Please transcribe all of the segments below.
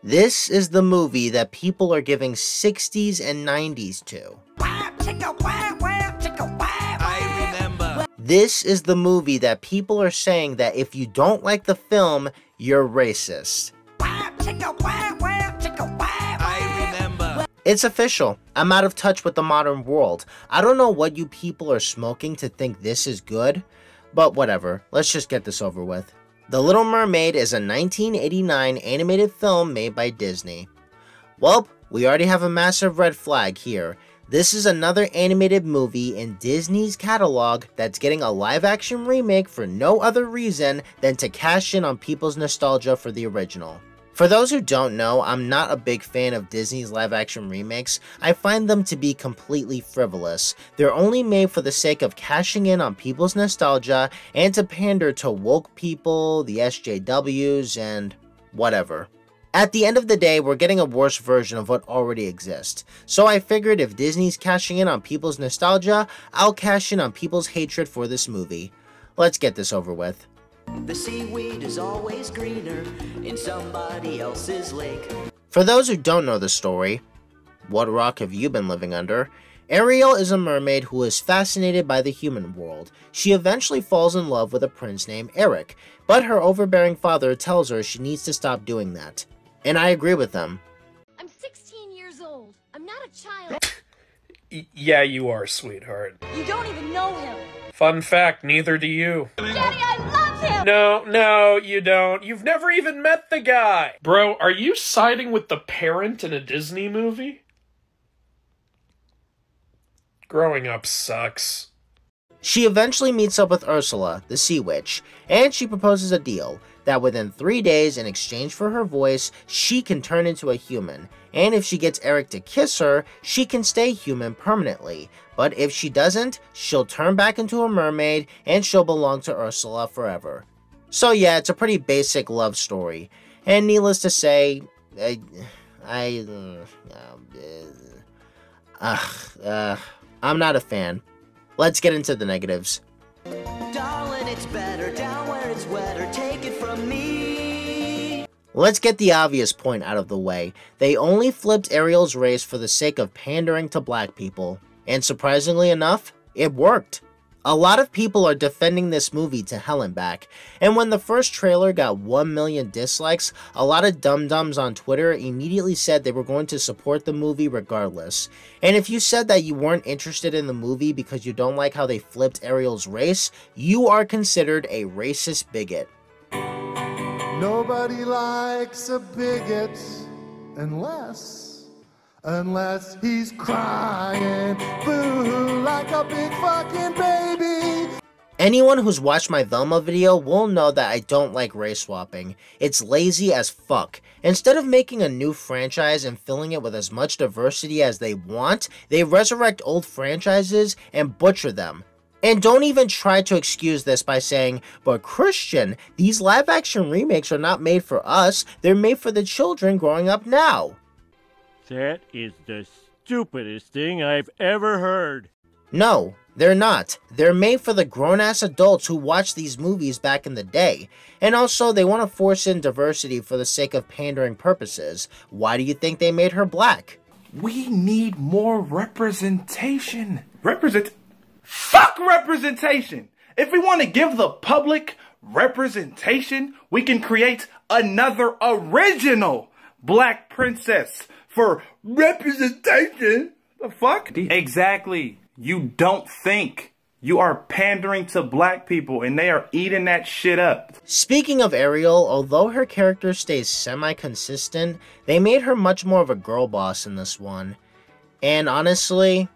This is the movie that people are giving 60s and 90s to. I remember. This is the movie that people are saying that if you don't like the film, you're racist. I remember. It's official. I'm out of touch with the modern world. I don't know what you people are smoking to think this is good, but whatever. Let's just get this over with. The Little Mermaid is a 1989 animated film made by Disney. Well, we already have a massive red flag here. This is another animated movie in Disney's catalog that's getting a live-action remake for no other reason than to cash in on people's nostalgia for the original. For those who don't know, I'm not a big fan of Disney's live-action remakes. I find them to be completely frivolous. They're only made for the sake of cashing in on people's nostalgia and to pander to woke people, the SJWs, and whatever. At the end of the day, we're getting a worse version of what already exists. So I figured if Disney's cashing in on people's nostalgia, I'll cash in on people's hatred for this movie. Let's get this over with. The seaweed is always greener in somebody else's lake. For those who don't know the story, what rock have you been living under? Ariel is a mermaid who is fascinated by the human world. She eventually falls in love with a prince named Eric, but her overbearing father tells her she needs to stop doing that. And I agree with them. I'm 16 years old. I'm not a child. Yeah, you are, sweetheart. You don't even know him. Fun fact, neither do you. Daddy, I love him! No, you don't. You've never even met the guy. Bro, are you siding with the parent in a Disney movie? Growing up sucks. She eventually meets up with Ursula, the sea witch, and she proposes a deal that within 3 days, in exchange for her voice, she can turn into a human. And if she gets Eric to kiss her, she can stay human permanently. But if she doesn't, she'll turn back into a mermaid and she'll belong to Ursula forever. So yeah, it's a pretty basic love story. And needless to say, I'm not a fan. Let's get into the negatives. Darling, it's better down where it's wetter. Take it from me. Let's get the obvious point out of the way. They only flipped Ariel's race for the sake of pandering to black people. And surprisingly enough, it worked. A lot of people are defending this movie to hell and back, and when the first trailer got 1 million dislikes, a lot of dum-dums on Twitter immediately said they were going to support the movie regardless. And if you said that you weren't interested in the movie because you don't like how they flipped Ariel's race, you are considered a racist bigot. Nobody likes a bigot unless he's crying boo like a big fucking baby. Anyone who's watched my Velma video will know that I don't like race swapping. It's lazy as fuck. Instead of making a new franchise and filling it with as much diversity as they want, they resurrect old franchises and butcher them. And don't even try to excuse this by saying, but Christian, these live-action remakes are not made for us, they're made for the children growing up now. That is the stupidest thing I've ever heard. No, they're not. They're made for the grown-ass adults who watched these movies back in the day. And also, they want to force in diversity for the sake of pandering purposes. Why do you think they made her black? We need more representation. Fuck representation! If we want to give the public representation, we can create another original black princess for representation. The fuck? Exactly. You don't think. You are pandering to black people and they are eating that shit up. Speaking of Ariel, although her character stays semi-consistent, they made her much more of a girl boss in this one. And honestly,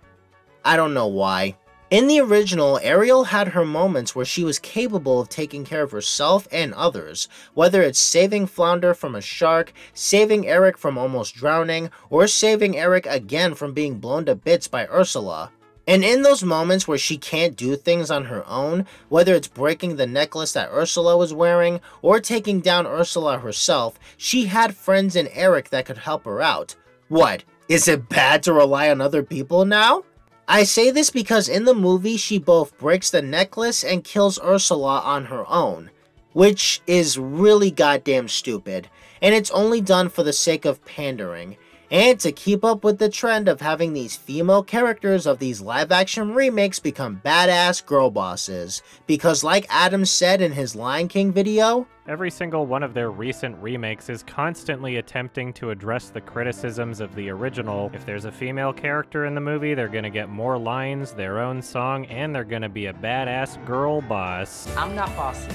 I don't know why. In the original, Ariel had her moments where she was capable of taking care of herself and others, whether it's saving Flounder from a shark, saving Eric from almost drowning, or saving Eric again from being blown to bits by Ursula. And in those moments where she can't do things on her own, whether it's breaking the necklace that Ursula was wearing, or taking down Ursula herself, she had friends in Eric that could help her out. What, is it bad to rely on other people now? I say this because in the movie she both breaks the necklace and kills Ursula on her own. which is really goddamn stupid, and it's only done for the sake of pandering, and to keep up with the trend of having these female characters of these live-action remakes become badass girl bosses, because like Adam said in his Lion King video, every single one of their recent remakes is constantly attempting to address the criticisms of the original. If there's a female character in the movie, they're gonna get more lines, their own song, and they're gonna be a badass girl boss. I'm not bossy.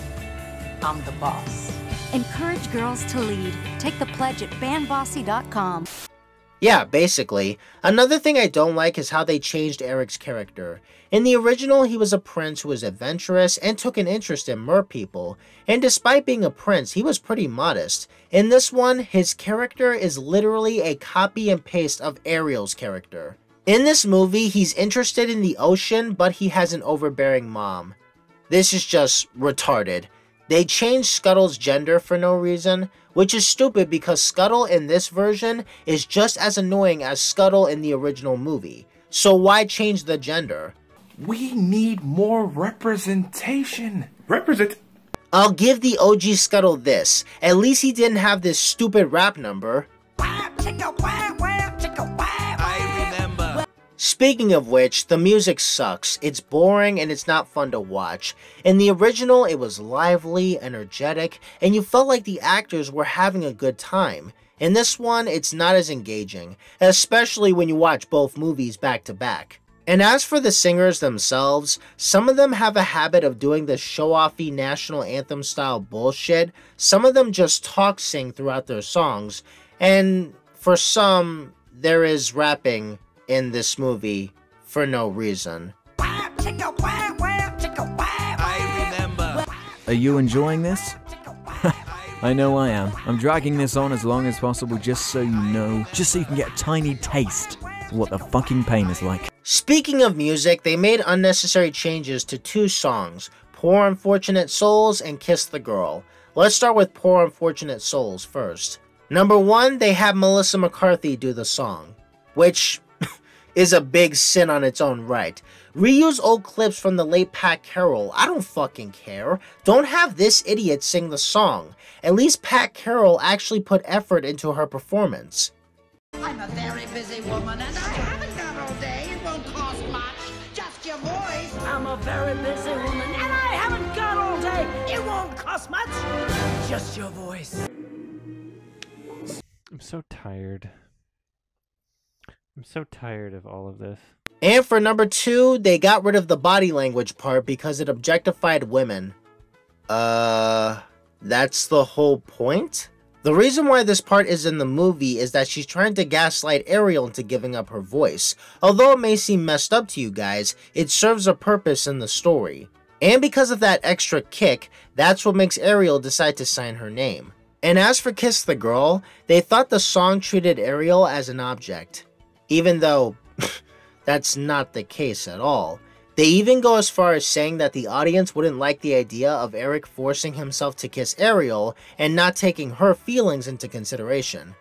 I'm the boss. Encourage girls to lead. Take the pledge at bandbossy.com. Yeah, basically. Another thing I don't like is how they changed Eric's character. In the original, he was a prince who was adventurous and took an interest in merpeople, and despite being a prince, he was pretty modest. In this one, his character is literally a copy and paste of Ariel's character. In this movie, he's interested in the ocean, but he has an overbearing mom. This is just retarded. They changed Scuttle's gender for no reason, which is stupid because Scuttle in this version is just as annoying as Scuttle in the original movie. So why change the gender? We need more representation. I'll give the OG Scuttle this. At least he didn't have this stupid rap number. I remember. Speaking of which, the music sucks. It's boring and it's not fun to watch. In the original, it was lively, energetic, and you felt like the actors were having a good time. In this one, it's not as engaging, especially when you watch both movies back to back. And as for the singers themselves, some of them have a habit of doing this show-offy national anthem style bullshit. Some of them just talk sing throughout their songs, and for some, there is rapping in this movie for no reason. I remember. Are you enjoying this? I know I am. I'm dragging this on as long as possible just so you know, just so you can get a tiny taste of what the fucking pain is like. Speaking of music, they made unnecessary changes to two songs, Poor Unfortunate Souls and Kiss the Girl. Let's start with Poor Unfortunate Souls first. Number 1, they have Melissa McCarthy do the song, which is a big sin on its own right. Reuse old clips from the late Pat Carroll. I don't fucking care. Don't have this idiot sing the song. At least Pat Carroll actually put effort into her performance. I'm a very busy woman and I haven't got all day. It won't cost much. Just your voice. I'm a very busy woman and I haven't got all day. It won't cost much. Just your voice. I'm so tired. I'm so tired of all of this. And for number 2, they got rid of the body language part because it objectified women. That's the whole point? The reason why this part is in the movie is that she's trying to gaslight Ariel into giving up her voice. Although it may seem messed up to you guys, it serves a purpose in the story. And because of that extra kick, that's what makes Ariel decide to sign her name. And as for Kiss the Girl, they thought the song treated Ariel as an object. Even though that's not the case at all. They even go as far as saying that the audience wouldn't like the idea of Eric forcing himself to kiss Ariel and not taking her feelings into consideration.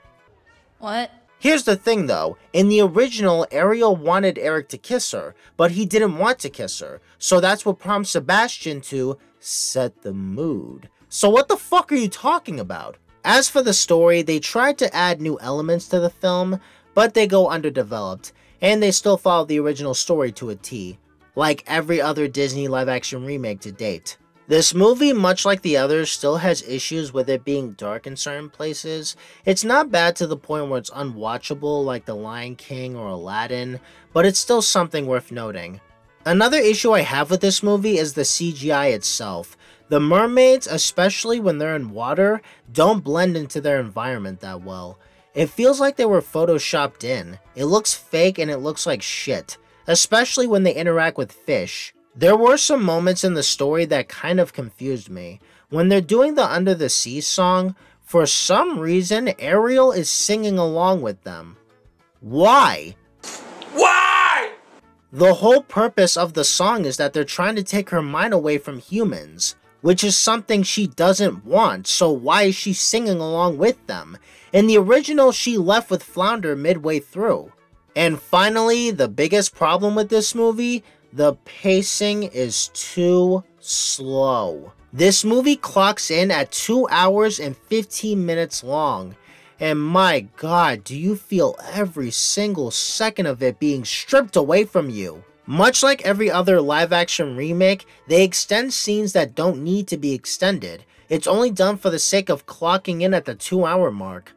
What? Here's the thing though, in the original, Ariel wanted Eric to kiss her, but he didn't want to kiss her, so that's what prompts Sebastian to set the mood. So what the fuck are you talking about? As for the story, they tried to add new elements to the film, but they go underdeveloped, and they still follow the original story to a T, like every other Disney live-action remake to date. This movie, much like the others, still has issues with it being dark in certain places. It's not bad to the point where it's unwatchable like The Lion King or Aladdin, but it's still something worth noting. Another issue I have with this movie is the CGI itself. The mermaids, especially when they're in water, don't blend into their environment that well. It feels like they were photoshopped in. It looks fake and it looks like shit, especially when they interact with fish. There were some moments in the story that kind of confused me. When they're doing the Under the Sea song, for some reason, Ariel is singing along with them. Why? Why? The whole purpose of the song is that they're trying to take her mind away from humans, which is something she doesn't want, so why is she singing along with them? In the original, she left with Flounder midway through. And finally, the biggest problem with this movie, the pacing is too slow. This movie clocks in at 2 hours and 15 minutes long. And my god, do you feel every single second of it being stripped away from you. Much like every other live-action remake, they extend scenes that don't need to be extended. It's only done for the sake of clocking in at the 2-hour mark.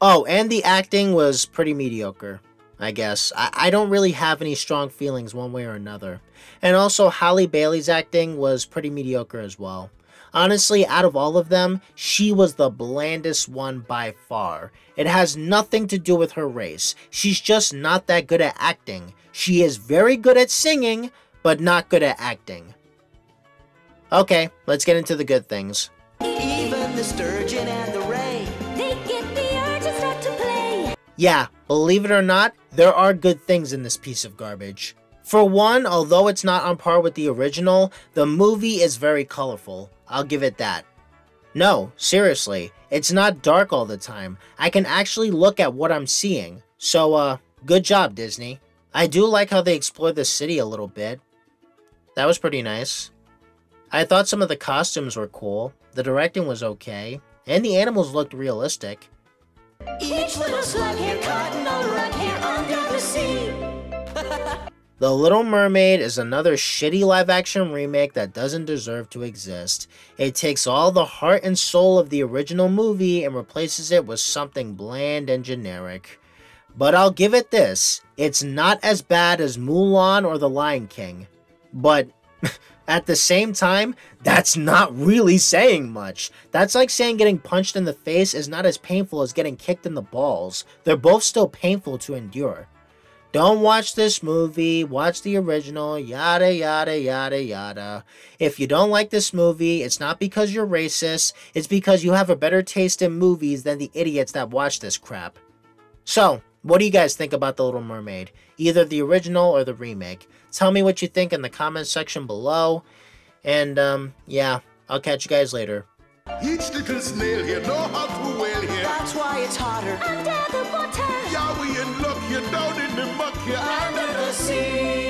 Oh, and the acting was pretty mediocre, I guess. I don't really have any strong feelings one way or another. And also, Halle Bailey's acting was pretty mediocre as well. Honestly, out of all of them, she was the blandest one by far. It has nothing to do with her race. She's just not that good at acting. She is very good at singing, but not good at acting. Okay, let's get into the good things. Even the sturgeon and the ray, they get the urge and start to play. Yeah, believe it or not, there are good things in this piece of garbage. For one, although it's not on par with the original, the movie is very colorful. I'll give it that. No, seriously, it's not dark all the time. I can actually look at what I'm seeing. So, good job, Disney. I do like how they explore the city a little bit. That was pretty nice. I thought some of the costumes were cool, the directing was okay, and the animals looked realistic. Each little slug here caught in a rug here under the sea. The Little Mermaid is another shitty live-action remake that doesn't deserve to exist. It takes all the heart and soul of the original movie and replaces it with something bland and generic. But I'll give it this, it's not as bad as Mulan or The Lion King. But at the same time, that's not really saying much. That's like saying getting punched in the face is not as painful as getting kicked in the balls. They're both still painful to endure. Don't watch this movie, watch the original, yada yada yada yada. If you don't like this movie, it's not because you're racist, it's because you have a better taste in movies than the idiots that watch this crap. So, what do you guys think about The Little Mermaid? Either the original or the remake? Tell me what you think in the comments section below. And, yeah, I'll catch you guys later. Each little snail here know how to whale here. That's why it's hotter under the water. Yeah, we in luck here down in the muck here Under the sea.